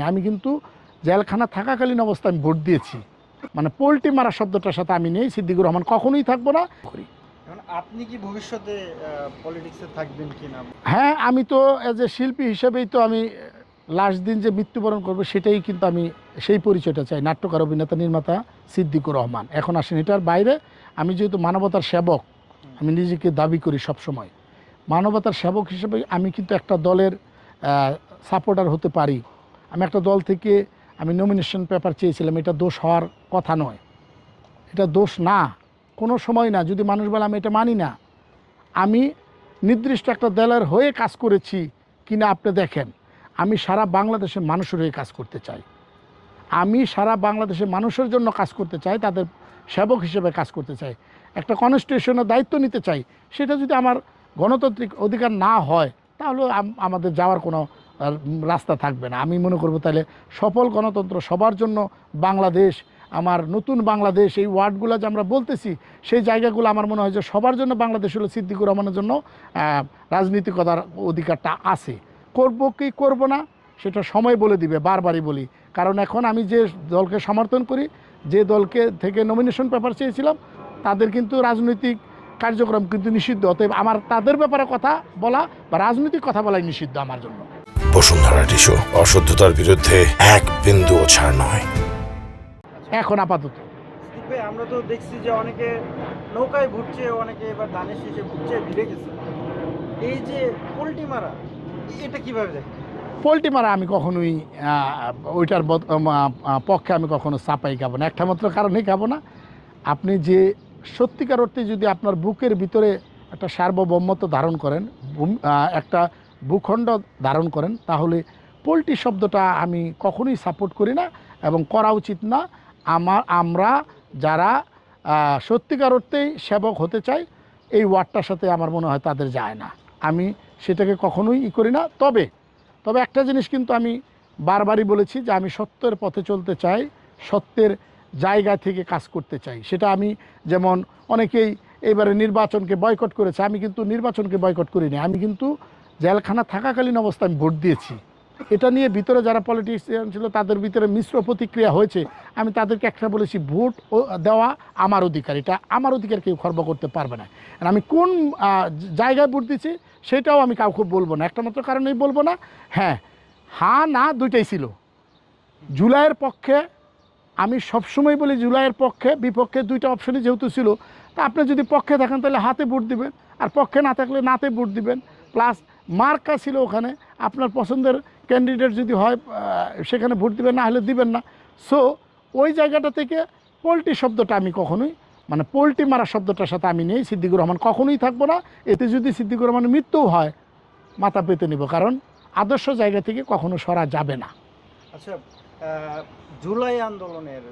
আমি কিন্তু জেলখানা থাকাকালীন অবস্থায় আমি ভোট দিয়েছি, মানে পোল্ট্রি মারা শব্দটার সাথে আমি নেই। সিদ্দিকুর রহমান কখনোই থাকবো না। আপনি কি ভবিষ্যতে পলিটিক্সে থাকবেন কিনা? হ্যাঁ, আমি তো এজ এ শিল্পী হিসেবেই তো আমি লাস্ট দিন যে মৃত্যুবরণ করবো সেটাই কিন্তু আমি সেই পরিচয়টা চাই, নাট্যকার, অভিনেতা, নির্মাতা সিদ্দিকুর রহমান। এখন আসেন এটার বাইরে আমি যেহেতু মানবতার সেবক, আমি নিজেকে দাবি করি সব সময় মানবতার সেবক হিসেবে। আমি কিন্তু একটা দলের সাপোর্টার হতে পারি। আমি একটা দল থেকে আমি নমিনেশন পেপার চেয়েছিলাম, এটা দোষ হওয়ার কথা নয়, এটা দোষ না, কোনো সময় না। যদি মানুষ বলে আমি এটা মানি না, আমি নির্দিষ্ট একটা দলের হয়ে কাজ করেছি কিনা আপনি দেখেন। আমি সারা বাংলাদেশের মানুষের হয়ে কাজ করতে চাই, আমি সারা বাংলাদেশের মানুষের জন্য কাজ করতে চাই, তাদের সেবক হিসেবে কাজ করতে চাই, একটা কনস্টিটিউশনের দায়িত্ব নিতে চাই। সেটা যদি আমার গণতান্ত্রিক অধিকার না হয় তাহলে আমাদের যাওয়ার কোনো রাস্তা থাকবে না। আমি মনে করব তাহলে সফল গণতন্ত্র সবার জন্য বাংলাদেশ, আমার নতুন বাংলাদেশ, এই ওয়ার্ডগুলো যে আমরা বলতেছি সেই জায়গাগুলো আমার মনে হয় যে সবার জন্য বাংলাদেশ হলো সিদ্দিকুর রহমানের জন্য রাজনীতিকতার অধিকারটা আছে। করব কি করব না সেটা সময় বলে দিবে, বারবারই বলি। কারণ এখন আমি যে দলকে সমর্থন করি, যে দলকে থেকে নমিনেশন পেপার চেয়েছিলাম, তাদের কিন্তু রাজনৈতিক কার্যক্রম কিন্তু নিষিদ্ধ। অতএব আমার তাদের ব্যাপারে কথা বলা বা রাজনৈতিক কথা বলাই নিষিদ্ধ আমার জন্য। বসুন্ধরা টিস্যু, অশুদ্ধতার বিরুদ্ধে এক বিন্দুও ছাড় নয়। এখন আপাতত ভাই, আমরা তো দেখছি যে অনেকে নৌকায় ঘুরছে, অনেকে এবার ধানের শেষে ঘুরছে, ভিড়ে গেছে। এই যে পোল্ট্রি মারা, এটা কিভাবে দেখেন? পোল্ট্রি মারা আমি কখনোই ওইটার পক্ষে আমি কখনো চাপাই খাবো না। একটা মাত্র কারণেই খাবো না, আপনি যে সত্যিকার অর্থে যদি আপনার বুকের ভিতরে একটা সার্বভৌমত্ব ধারণ করেন, একটা ভূখণ্ড ধারণ করেন, তাহলে পোল্ট্রি শব্দটা আমি কখনোই সাপোর্ট করি না এবং করা উচিত না। আমরা যারা সত্যিকার অর্থেই সেবক হতে চাই, এই ওয়ার্ডটার সাথে আমার মনে হয় তাদের যায় না। আমি সেটাকে কখনোই করি না। তবে একটা জিনিস কিন্তু আমি বারবারই বলেছি যে আমি সত্যের পথে চলতে চাই, সত্যের জায়গা থেকে কাজ করতে চাই। সেটা আমি, যেমন অনেকেই এবারে নির্বাচনকে বয়কট করেছে, আমি কিন্তু নির্বাচনকে বয়কট করিনি। আমি কিন্তু জেলখানা থাকাকালীন অবস্থায় আমি ভোট দিয়েছি। এটা নিয়ে ভিতরে যারা পলিটিশিয়ান ছিল তাদের ভিতরে মিশ্র প্রতিক্রিয়া হয়েছে। আমি তাদেরকে একটা বলেছি, ভোট দেওয়া আমার অধিকার, এটা আমার অধিকার কেউ খর্ব করতে পারবে না। আর আমি কোন জায়গায় ভোট দিচ্ছি সেটাও আমি কাউকে বলবো না, একটা মাত্র কারণেই বলবো না। হ্যাঁ, না দুইটাই ছিল। জুলাইয়ের পক্ষে আমি সবসময় বলি, জুলাইয়ের পক্ষে বিপক্ষে দুইটা অপশনই যেহেতু ছিল, তা আপনি যদি পক্ষে থাকেন তাহলে হাতে ভোট দিবেন, আর পক্ষে না থাকলে নাতে ভোট দিবেন। প্লাস মার্কা ছিল ওখানে, আপনার পছন্দের ক্যান্ডিডেট যদি হয় সেখানে ভোট দিবেন, না হলে দিবেন না। সো ওই জায়গাটা থেকে পোল্ট্রি শব্দটা আমি কখনোই, মানে পোল্ট্রি মারা শব্দটার সাথে আমি নেই। সিদ্দিকুর রহমান কখনোই থাকবো না। এতে যদি সিদ্দিকুর রহমানের মৃত্যুও হয় মাথা পেতে নিব, কারণ আদর্শ জায়গা থেকে কখনো সরা যাবে না। আচ্ছা, জুলাই আন্দোলনের